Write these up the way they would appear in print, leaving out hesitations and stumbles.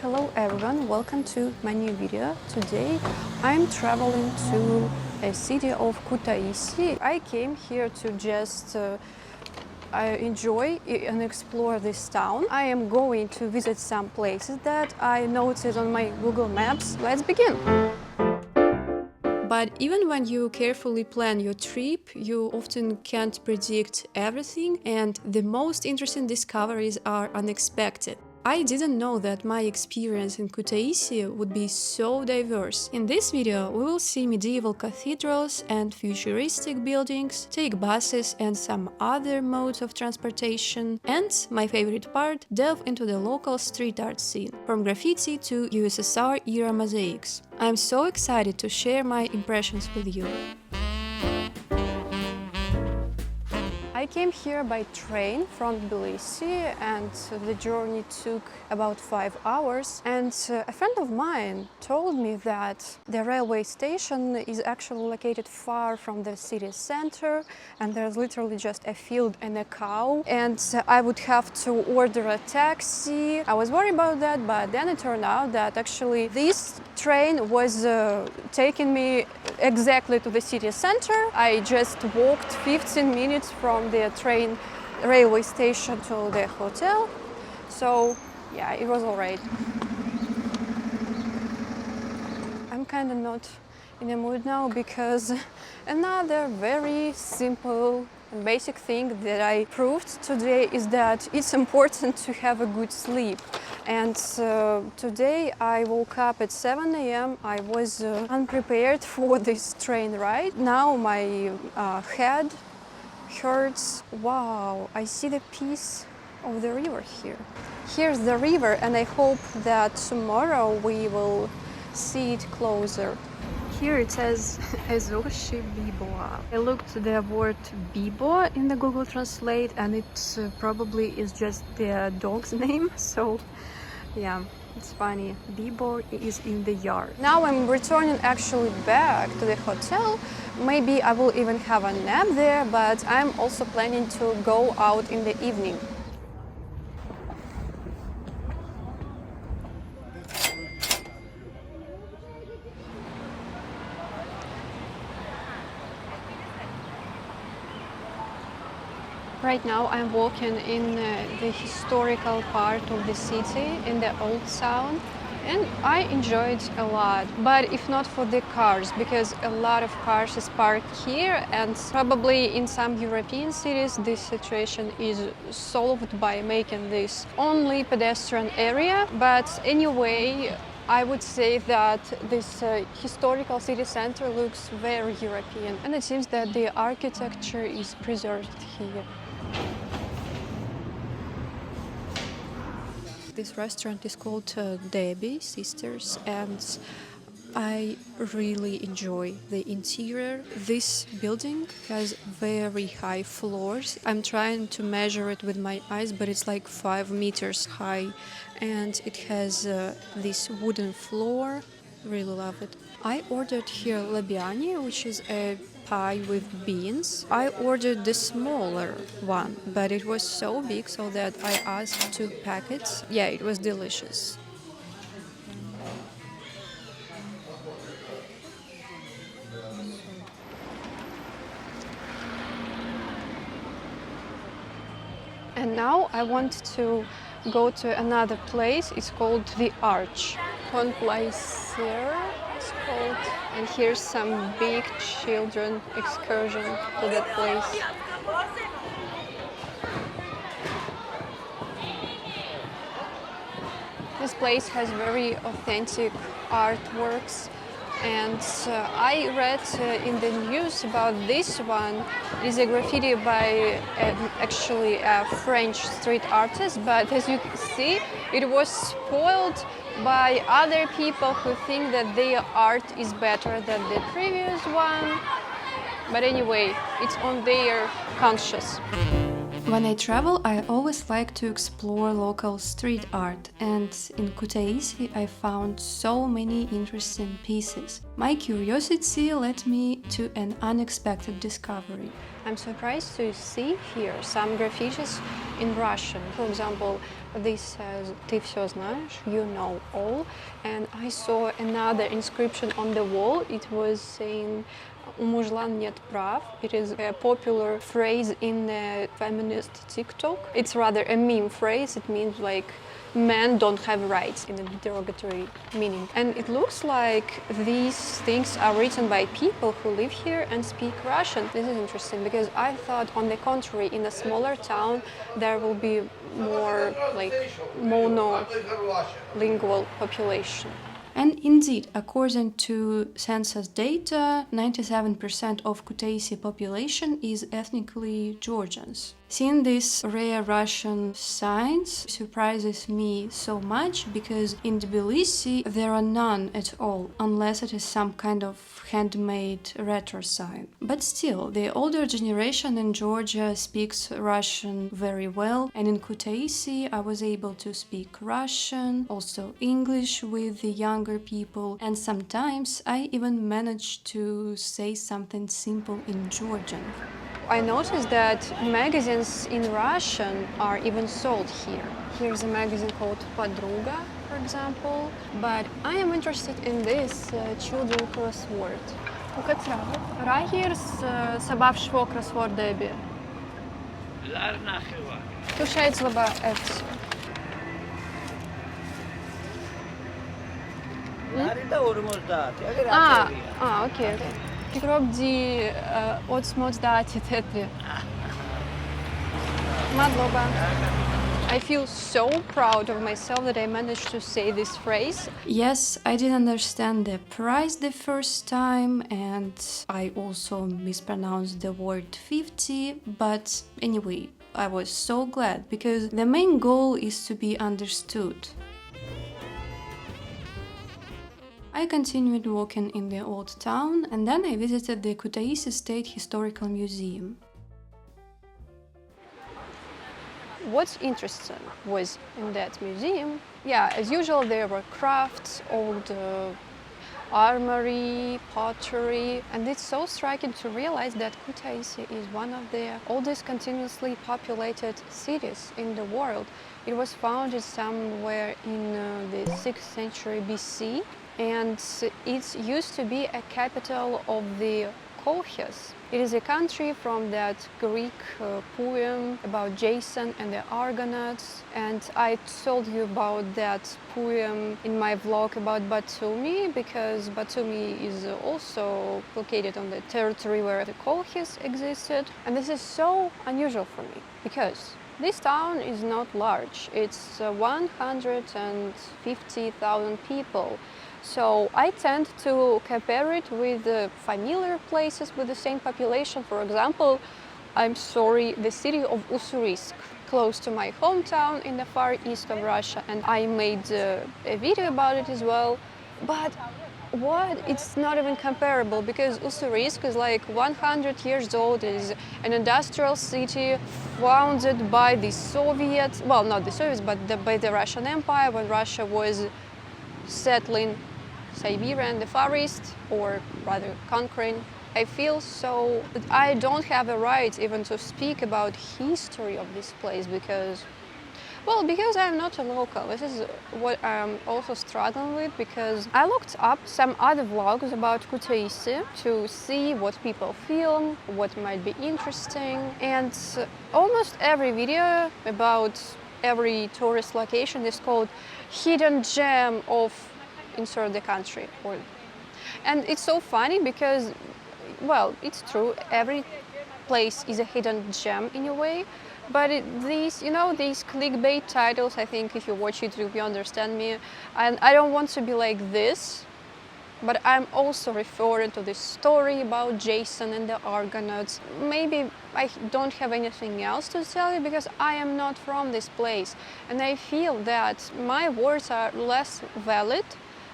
Hello everyone, welcome to my new video. Today I'm traveling to a city of Kutaisi. I came here to just enjoy and explore this town. I am going to visit some places that I noted on my Google Maps. Let's begin! But even when you carefully plan your trip, you often can't predict everything, and the most interesting discoveries are unexpected. I didn't know that my experience in Kutaisi would be so diverse. In this video, we will see medieval cathedrals and futuristic buildings, take buses and some other modes of transportation, and, my favorite part, delve into the local street art scene, from graffiti to USSR-era mosaics. I'm so excited to share my impressions with you. I came here by train from Tbilisi, and the journey took about 5 hours. And a friend of mine told me that the railway station is actually located far from the city center, and there's literally just a field and a cow, and I would have to order a taxi. I was worried about that, but then it turned out that actually this train was taking me exactly to the city center. I just walked 15 minutes from the railway station to the hotel, so yeah, it was alright. I'm kind of not in the mood now because another very simple and basic thing that I proved today is that it's important to have a good sleep. And today I woke up at 7 a.m. I was unprepared for this train ride. Now my head hurts. Wow, I see the piece of the river here. Here's the river, and I hope that tomorrow we will see it closer. Here it says Ezoshi Biboa. I looked the word Bibo in the Google Translate, and it probably is just the dog's name, so yeah, it's funny. Bibo is in the yard. Now I'm returning actually back to the hotel. Maybe I will even have a nap there, but I'm also planning to go out in the evening. Right now I'm walking in the historical part of the city, in the old town, and I enjoyed a lot. But if not for the cars, because a lot of cars is parked here, and probably in some European cities this situation is solved by making this only pedestrian area. But anyway, I would say that this historical city center looks very European, and it seems that the architecture is preserved here. This restaurant is called Debbie Sisters, and I really enjoy the interior. This building has very high floors. I'm trying to measure it with my eyes, but it's like 5 meters high, and it has this wooden floor. Really love it. I ordered here labiani, which is a pie with beans. I ordered the smaller one, but it was so big so that I asked 2 packets. Yeah, it was delicious. And now I want to go to another place. It's called the Arch. Placer, it's called. And here's some big children excursion to that place. This place has very authentic artworks, and I read in the news about this one. It is a graffiti by actually a French street artist, but as you can see, it was spoiled by other people who think that their art is better than the previous one. But anyway, it's on their conscience. When I travel, I always like to explore local street art, and in Kutaisi I found so many interesting pieces. My curiosity led me to an unexpected discovery. I'm surprised to see here some graffitis in Russian. For example, This says "Ты всё знаешь," you know all. And I saw another inscription on the wall. It was saying "У мужлан нет прав." It is a popular phrase in the feminist TikTok. It's rather a meme phrase. It means like men don't have rights in a derogatory meaning. And it looks like these things are written by people who live here and speak Russian. This is interesting because I thought, on the contrary, in a smaller town there will be more like monolingual population. And indeed, according to census data, 97% of Kutaisi population is ethnically Georgians. Seeing these rare Russian signs surprises me so much because in Tbilisi there are none at all, unless it is some kind of handmade retro sign. But still, the older generation in Georgia speaks Russian very well, and in Kutaisi I was able to speak Russian, also English with the younger people, and sometimes I even managed to say something simple in Georgian. I noticed that magazines in Russian are even sold here. Here's a magazine called Podruga, for example, but I am interested in this children crossword. crossword. Okay. I feel so proud of myself that I managed to say this phrase. Yes, I didn't understand the price the first time, and I also mispronounced the word 50, but anyway, I was so glad because the main goal is to be understood. I continued walking in the old town, and then I visited the Kutaisi State Historical Museum. What's interesting was in that museum, as usual, there were crafts, old armory, pottery, and it's so striking to realize that Kutaisi is one of the oldest continuously populated cities in the world. It was founded somewhere in the 6th century BC, and it used to be a capital of the Colchis. It is a country from that Greek poem about Jason and the Argonauts, and I told you about that poem in my vlog about Batumi because Batumi is also located on the territory where the Colchis existed. And this is so unusual for me because this town is not large. It's 150,000 people. So I tend to compare it with familiar places with the same population. For example, the city of Ussurisk, close to my hometown in the far east of Russia, and I made a video about it as well. But it's not even comparable because Ussurisk is like 100 years old. It is an industrial city founded by the Soviets, well, not the Soviets, but by the Russian Empire when Russia was settling Siberia and the Far East, or rather conquering. I feel so that I don't have a right even to speak about history of this place because I'm not a local. This is what I'm also struggling with because I looked up some other vlogs about Kutaisi to see what people film, what might be interesting, and almost every video about every tourist location is called hidden gem of insert the country. And it's so funny because, it's true, every place is a hidden gem in a way, but these clickbait titles, I think if you watch YouTube you understand me, and I don't want to be like this, but I'm also referring to this story about Jason and the Argonauts. Maybe I don't have anything else to tell you because I am not from this place, and I feel that my words are less valid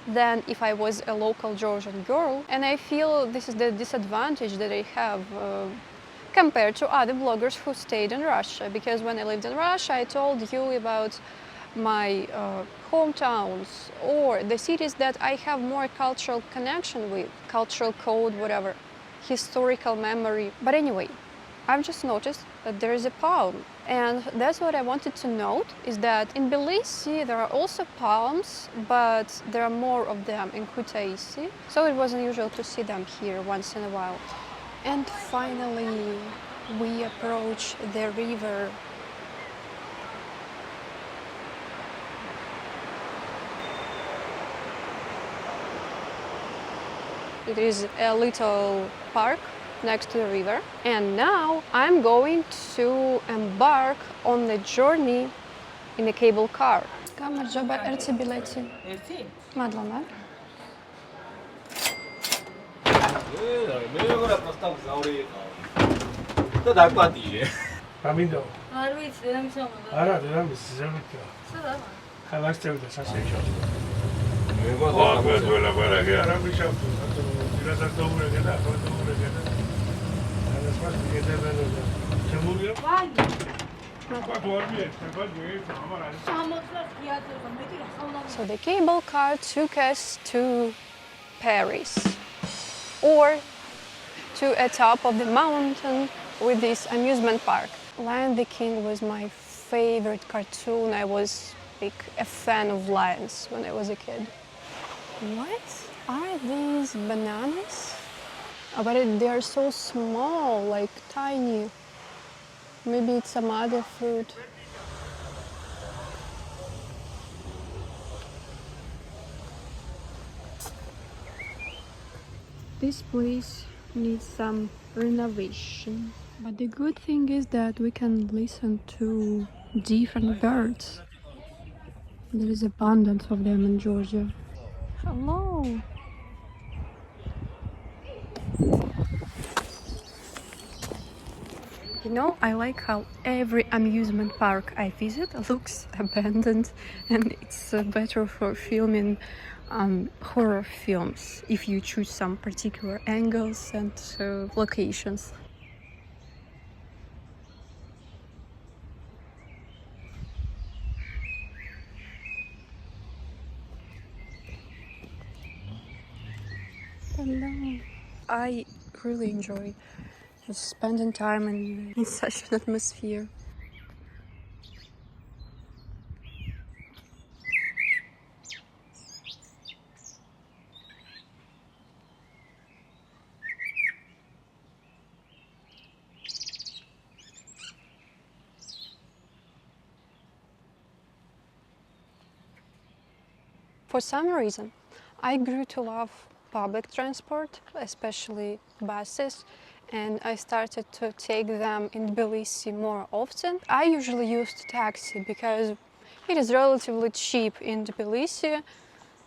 than if I was a local Georgian girl, and I feel this is the disadvantage that I have compared to other bloggers who stayed in Russia, because when I lived in Russia I told you about my hometowns or the cities that I have more cultural connection with, cultural code, whatever, historical memory. But anyway, I've just noticed that there is a palm, And that's what I wanted to note, is that in Tbilisi there are also palms, but there are more of them in Kutaisi, so it was unusual to see them here once in a while. And finally we approach the river. It is a little park next to the river, and now I'm going to embark on the journey in a cable car. Kamer joba erti bileti. Erti? Madlama. Caminho. Harbi, deram izango da. Ara, deram izango. Zer da? Jalazte dut esaseko. Pues duela para que ahora me chapto. Tira tanto bureketa, tanto bureketa. Además, billete de los. ¿Se murió? Bai. Bak var bir, bak bir, tamam ara. Şahmatlar tiyatroda, metire sallam. So the cable car took us to Paris, or to a top of the mountain with this amusement park. Lion the King was my favorite cartoon. I was a fan of lions when I was a kid. What are these bananas? Oh, but they are so small, like tiny. Maybe it's some other fruit. This place needs some renovation. But the good thing is that we can listen to different birds. There is abundance of them in Georgia. Hello! You know, I like how every amusement park I visit looks abandoned, and it's better for filming horror films if you choose some particular angles and locations. Hello. I really enjoy just spending time in such an atmosphere. For some reason, I grew to love public transport, especially buses, and I started to take them in Tbilisi more often. I usually used taxi because it is relatively cheap in Tbilisi.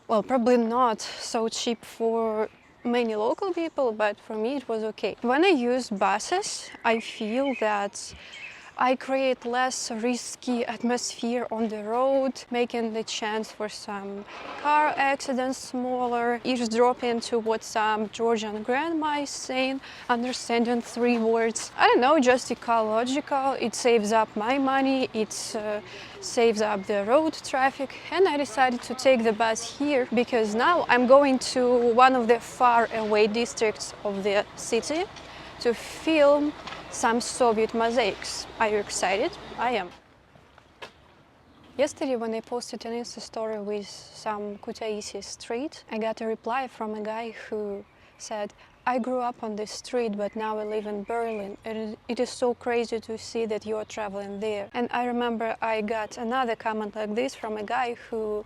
Well, probably not so cheap for many local people, but for me it was okay. When I use buses, I feel that I create less risky atmosphere on the road, making the chance for some car accidents smaller, eavesdropping to what some Georgian grandma is saying, understanding 3 words. I don't know, just ecological. It saves up my money, it saves up the road traffic, and I decided to take the bus here because now I'm going to one of the far away districts of the city to film some Soviet mosaics. Are you excited? I am. Yesterday when I posted an Insta story with some Kutaisi street, I got a reply from a guy who said, I grew up on this street, but now I live in Berlin. It is so crazy to see that you are traveling there. And I remember I got another comment like this from a guy who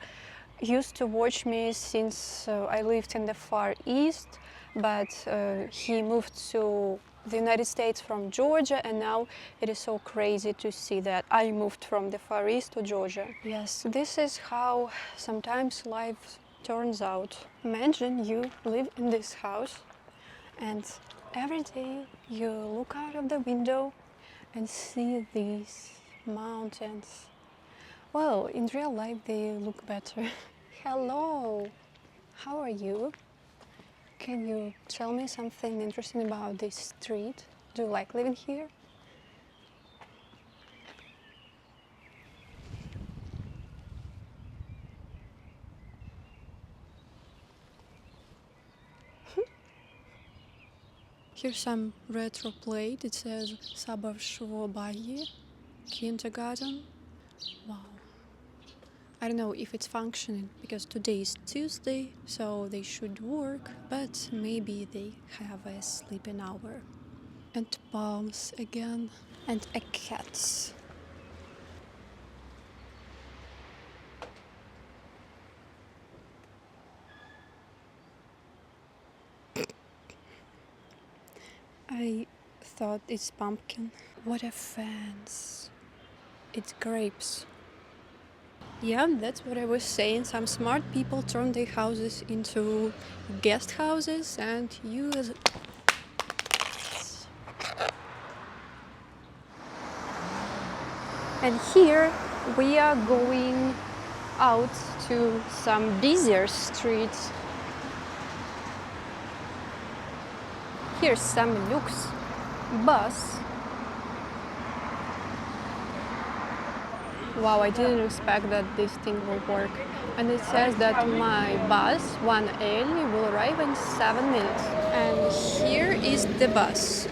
used to watch me since I lived in the Far East, but he moved to the United States from Georgia, and now it is so crazy to see that I moved from the Far East to Georgia. Yes, this is how sometimes life turns out. Imagine you live in this house and every day you look out of the window and see these mountains. Well, in real life they look better. Hello, how are you? Can you tell me something interesting about this street? Do you like living here? Here's some retro plate. It says Sabar Shvobaye. kindergarten. Wow. I don't know if it's functioning because today is Tuesday, so they should work, but maybe they have a sleeping hour. And palms again, and a cat. I thought it's pumpkin. What a fence. It's grapes. Yeah, that's what I was saying. Some smart people turn their houses into guest houses and use. And here we are going out to some busier streets. Here's some lux bus. Wow, I didn't expect that this thing will work. And it says that my bus, 1L, will arrive in 7 minutes. And here is the bus.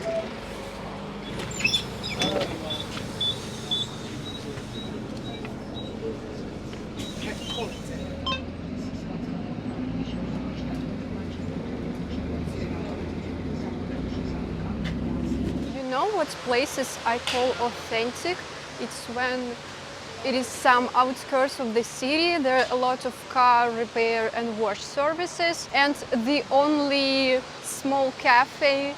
You know what places I call authentic? It's when it is some outskirts of the city. There are a lot of car repair and wash services, and the only small cafe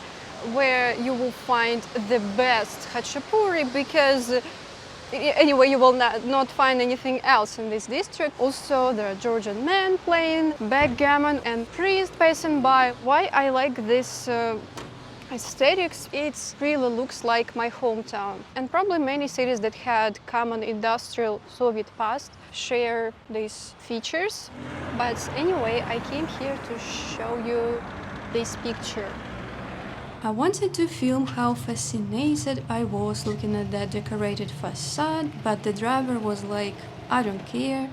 where you will find the best khachapuri, because anyway you will not find anything else in this district. Also there are Georgian men playing backgammon and priest passing by. Why I like this aesthetics, it really looks like my hometown. And probably many cities that had common industrial Soviet past share these features. But anyway, I came here to show you this picture. I wanted to film how fascinated I was looking at that decorated facade, but the driver was like, I don't care.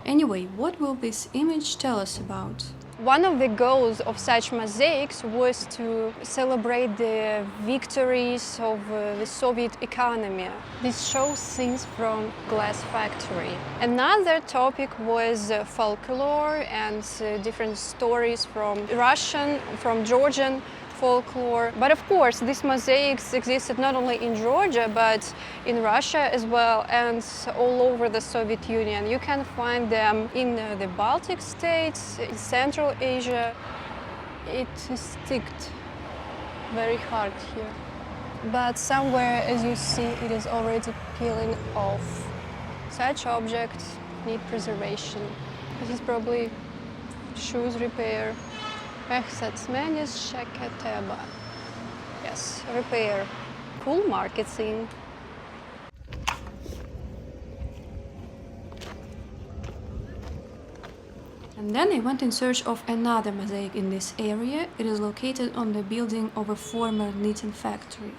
Anyway, what will this image tell us about? One of the goals of such mosaics was to celebrate the victories of the Soviet economy. This shows scenes from glass factory. Another topic was folklore and different stories from Russian, from Georgian folklore. But of course, these mosaics existed not only in Georgia, but in Russia as well, and all over the Soviet Union. You can find them in the Baltic states, in Central Asia. It is sticked very hard here. But somewhere, as you see, it is already peeling off. Such objects need preservation. This is probably shoes repair. Yes, repair. Cool marketing. And then I went in search of another mosaic in this area. It is located on the building of a former knitting factory.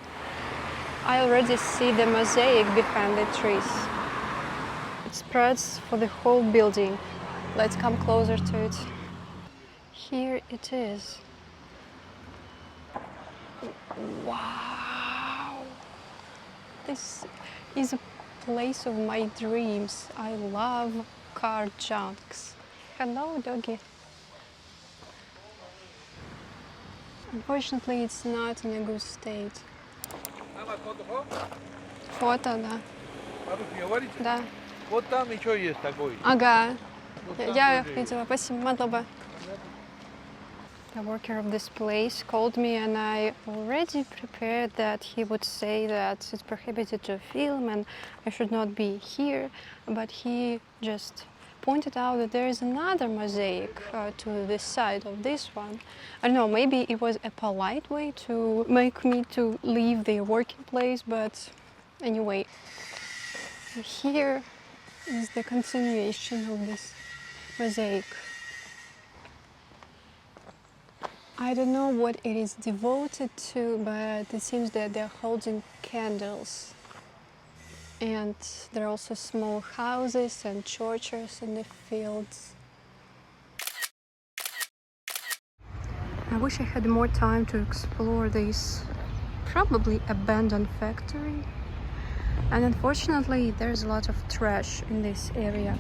I already see the mosaic behind the trees. It spreads for the whole building. Let's come closer to it. Here it is. Wow! This is a place of my dreams. I love car junks. Hello, doggy. Unfortunately, it's not in a good state. Фото, да. Да. Вот там еще есть такой. Ага. Я видела. Спасибо, Мадлоба. The worker of this place called me, and I already prepared that he would say that it's prohibited to film and I should not be here, but he just pointed out that there is another mosaic to the side of this one. I don't know, maybe it was a polite way to make me to leave their working place, but anyway, here is the continuation of this mosaic. I don't know what it is devoted to, but it seems that they're holding candles. And there are also small houses and churches in the fields. I wish I had more time to explore this probably abandoned factory. And unfortunately, there's a lot of trash in this area.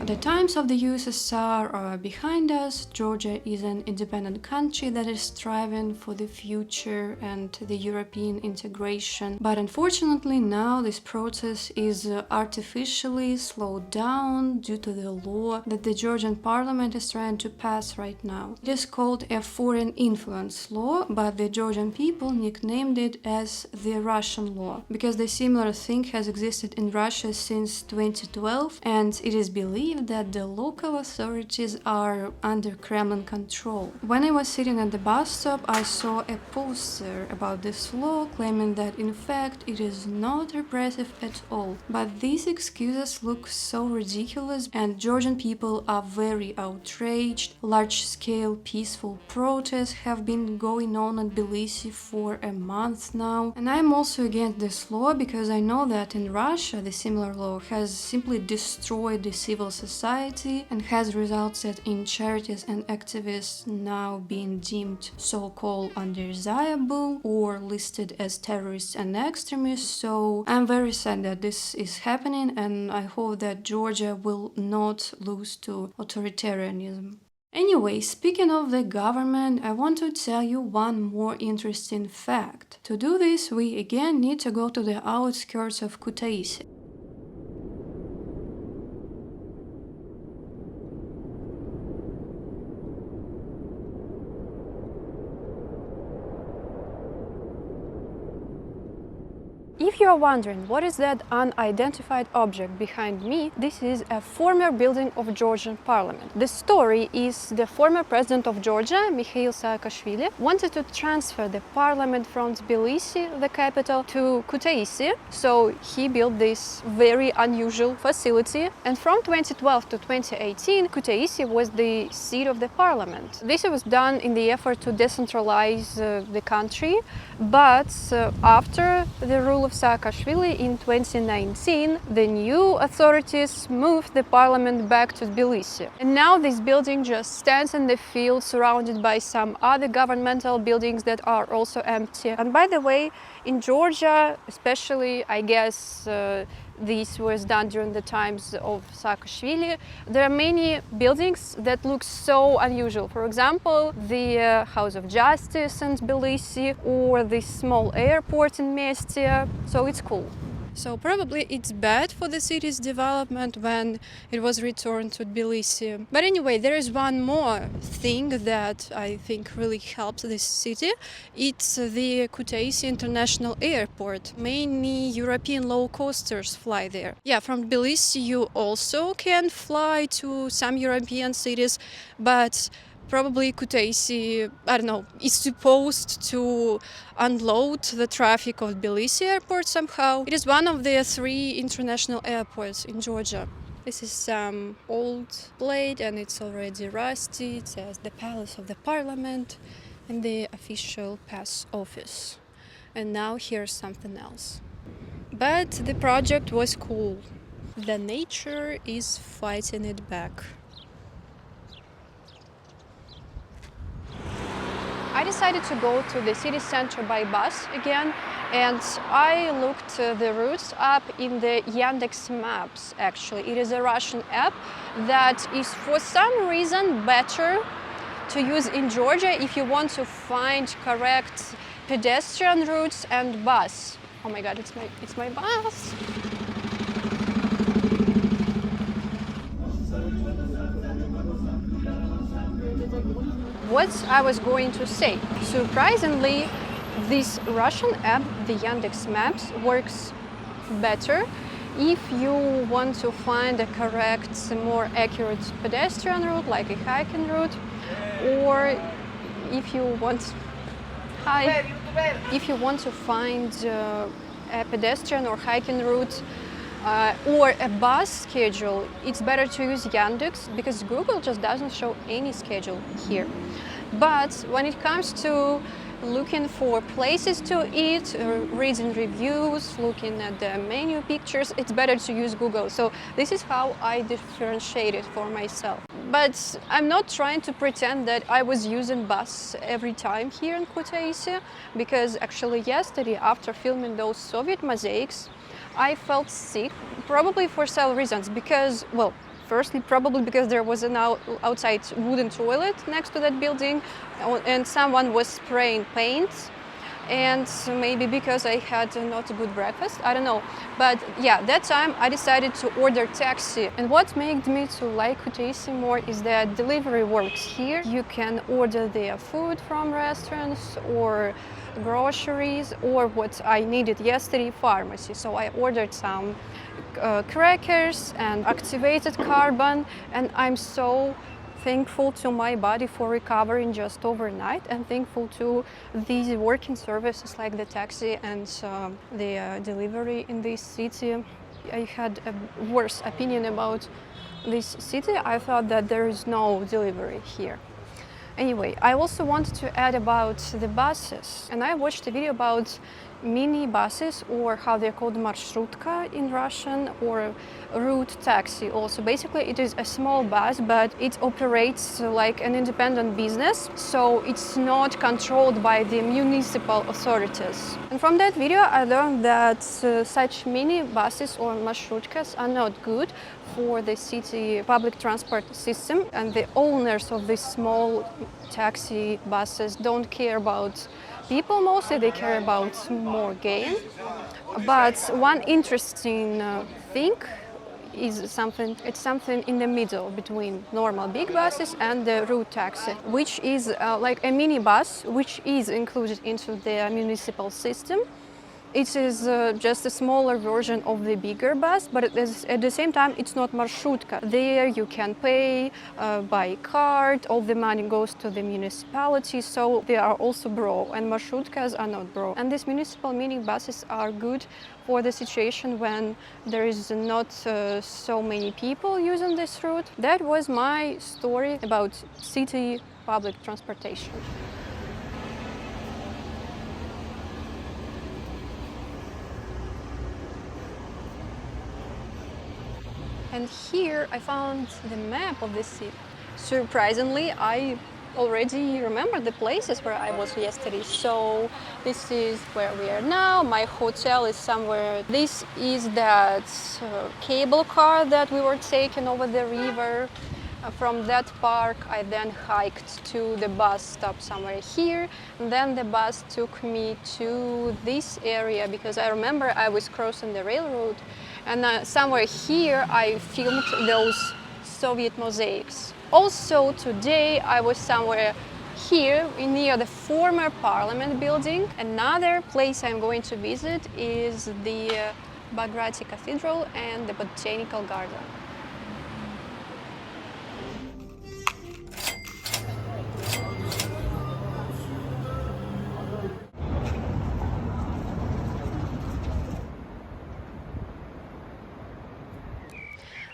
The times of the USSR are behind us. Georgia is an independent country that is striving for the future and the European integration. But unfortunately now this process is artificially slowed down due to the law that the Georgian parliament is trying to pass right now. It is called a foreign influence law, but the Georgian people nicknamed it as the Russian law, because the similar thing has existed in Russia since 2012, and it is believed that the local authorities are under Kremlin control. When I was sitting at the bus stop, I saw a poster about this law claiming that in fact it is not repressive at all. But these excuses look so ridiculous, and Georgian people are very outraged. Large-scale peaceful protests have been going on at Tbilisi for a month now. And I'm also against this law because I know that in Russia the similar law has simply destroyed the civil society and has resulted in charities and activists now being deemed so-called undesirable or listed as terrorists and extremists. So I'm very sad that this is happening, and I hope that Georgia will not lose to authoritarianism. Anyway, speaking of the government, I want to tell you one more interesting fact. To do this, we again need to go to the outskirts of Kutaisi. If you are wondering what is that unidentified object behind me, this is a former building of Georgian parliament. The story is the former president of Georgia, Mikhail Saakashvili, wanted to transfer the parliament from Tbilisi, the capital, to Kutaisi, so he built this very unusual facility. And from 2012 to 2018, Kutaisi was the seat of the parliament. This was done in the effort to decentralize the country, but after the rule of Saakashvili in 2019, the new authorities moved the parliament back to Tbilisi. And now this building just stands in the field surrounded by some other governmental buildings that are also empty. And by the way, in Georgia, especially, I guess this was done during the times of Saakashvili, there are many buildings that look so unusual. For example, the House of Justice in Tbilisi or the small airport in Mestia, so it's cool. So probably it's bad for the city's development when it was returned to Tbilisi. But anyway, there is one more thing that I think really helps this city. It's the Kutaisi International Airport. Many European low-coasters fly there. Yeah, from Tbilisi you also can fly to some European cities, but probably Kutaisi, I don't know, is supposed to unload the traffic of Tbilisi airport somehow. It is one of the 3 international airports in Georgia. This is some old plate and it's already rusty. It says the Palace of the Parliament and the official pass office. And now here's something else. But the project was cool. The nature is fighting it back. I decided to go to the city center by bus again, and I looked the routes up in the Yandex Maps. Actually, it is a Russian app that is for some reason better to use in Georgia if you want to find correct pedestrian routes and bus. Oh my god, it's my bus. What I was going to say. Surprisingly, this Russian app, the Yandex Maps, works better if you want to find a correct, more accurate pedestrian route, like a hiking route, or if you want to find a pedestrian or hiking route or a bus schedule, it's better to use Yandex because Google just doesn't show any schedule here. But when it comes to looking for places to eat, reading reviews, looking at the menu pictures, it's better to use Google. So this is how I differentiate it for myself. But I'm not trying to pretend that I was using bus every time here in Kutaisi, because actually yesterday, after filming those Soviet mosaics, I felt sick, probably for several reasons. Because, well, firstly, probably because there was an outside wooden toilet next to that building, and someone was spraying paint. And maybe because I had not a good breakfast, I don't know. But yeah, that time I decided to order taxi. And what made me to like Kutaisi more is that delivery works here. You can order their food from restaurants or groceries, or what I needed yesterday, pharmacy. So I ordered some crackers and activated carbon, and I'm so thankful to my body for recovering just overnight, and thankful to these working services like the taxi and the delivery in this city. I had a worse opinion about this city. I thought that there is no delivery here. Anyway, I also wanted to add about the buses, and I watched a video about mini buses, or how they're called marshtrutka in Russian, or route taxi also. Basically it is a small bus, but it operates like an independent business, so it's not controlled by the municipal authorities. And from that video I learned that such mini buses or marshrutkas are not good for the city public transport system, and the owners of these small taxi buses don't care about people, mostly they care about more gain. But one interesting thing is something in the middle between normal big buses and the route taxi, which is like a mini bus, which is included into the municipal system. It is just a smaller version of the bigger bus, but at the same time it's not marshutka. There you can pay by card, all the money goes to the municipality, so they are also bro, and marshutkas are not bro. And these municipal mini buses are good for the situation when there is not so many people using this route. That was my story about city public transportation. And here I found the map of the city. Surprisingly, I already remember the places where I was yesterday. So this is where we are now. My hotel is somewhere. This is that cable car that we were taking over the river. From that park, I then hiked to the bus stop somewhere here. And then the bus took me to this area, because I remember I was crossing the railroad. And somewhere here I filmed those Soviet mosaics. Also today I was somewhere here near the former parliament building. Another place I'm going to visit is the Bagrati Cathedral and the botanical garden.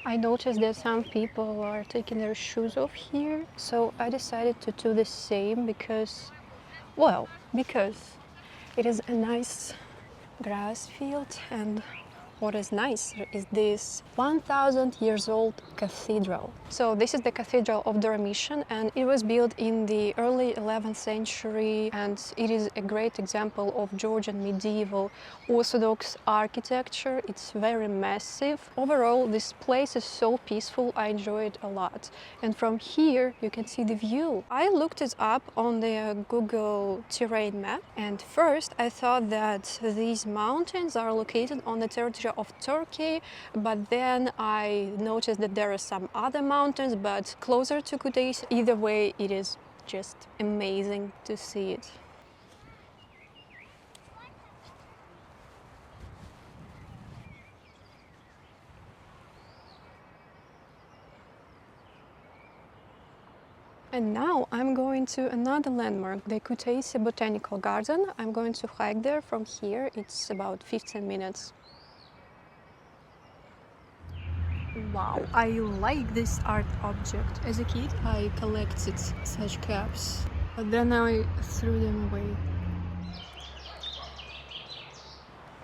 I noticed that some people are taking their shoes off here, so I decided to do the same because it is a nice grass field, and what is nicer is this 1,000 years old cathedral. So this is the Cathedral of Dormition, and it was built in the early 11th century, and it is a great example of Georgian medieval Orthodox architecture. It's very massive. Overall, this place is so peaceful. I enjoy it a lot. And from here, you can see the view. I looked it up on the Google terrain map, and first I thought that these mountains are located on the territory of Turkey, but then I noticed that there are some other mountains, but closer to Kutaisi. Either way, it is just amazing to see it. And now I'm going to another landmark, the Kutaisi Botanical Garden. I'm going to hike there from here. It's about 15 minutes. Wow, I like this art object. As a kid, I collected such caps, but then I threw them away.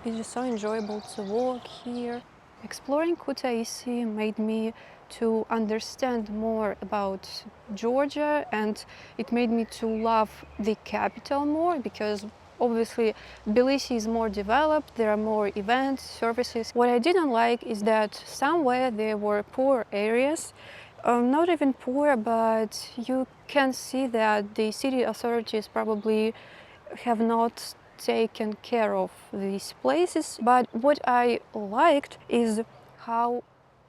It is so enjoyable to walk here. Exploring Kutaisi made me to understand more about Georgia, and it made me to love the capital more because obviously Tbilisi is more developed, there are more events, services. What I didn't like is that somewhere there were poor areas, not even poor, but you can see that the city authorities probably have not taken care of these places. But what I liked is how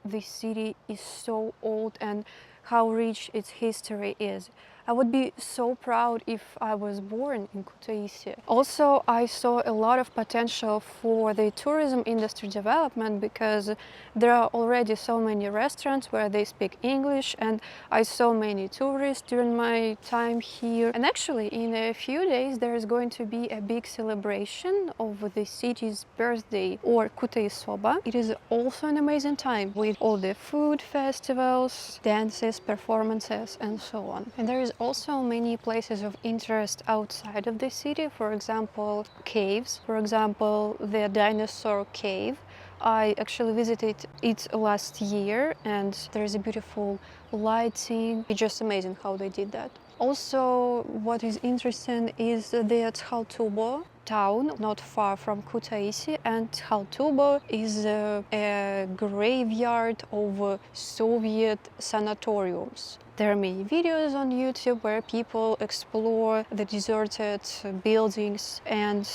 the city is so old and how rich its history is. I would be so proud if I was born in Kutaisi. Also, I saw a lot of potential for the tourism industry development because there are already so many restaurants where they speak English, and I saw many tourists during my time here. And actually, in a few days, there is going to be a big celebration of the city's birthday, or Kutaisoba. It is also an amazing time with all the food festivals, dances, performances, and so on. And there is also many places of interest outside of the city. For example, caves. For example, the dinosaur cave. I actually visited it last year, and there is a beautiful lighting. It's just amazing how they did that. Also, what is interesting is the Thaltubo town, not far from Kutaisi, and Thaltubo is a graveyard of Soviet sanatoriums. There are many videos on YouTube where people explore the deserted buildings, and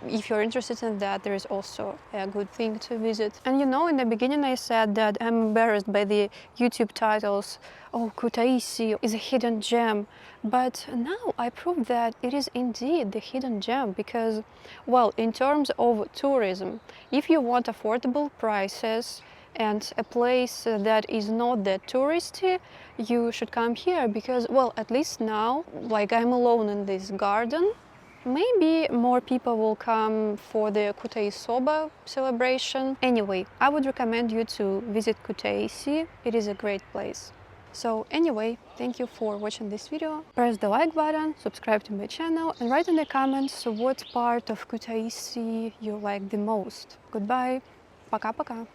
if you're interested in that, there is also a good thing to visit. And you know, in the beginning I said that I'm embarrassed by the YouTube titles, oh, Kutaisi is a hidden gem, but now I proved that it is indeed the hidden gem because, well, in terms of tourism, if you want affordable prices and a place that is not that touristy, you should come here because, well, at least now, like I'm alone in this garden, maybe more people will come for the Kutaisoba celebration. Anyway, I would recommend you to visit Kutaisi. It is a great place. So anyway, thank you for watching this video. Press the like button, subscribe to my channel, and write in the comments what part of Kutaisi you like the most. Goodbye. Пока-пока.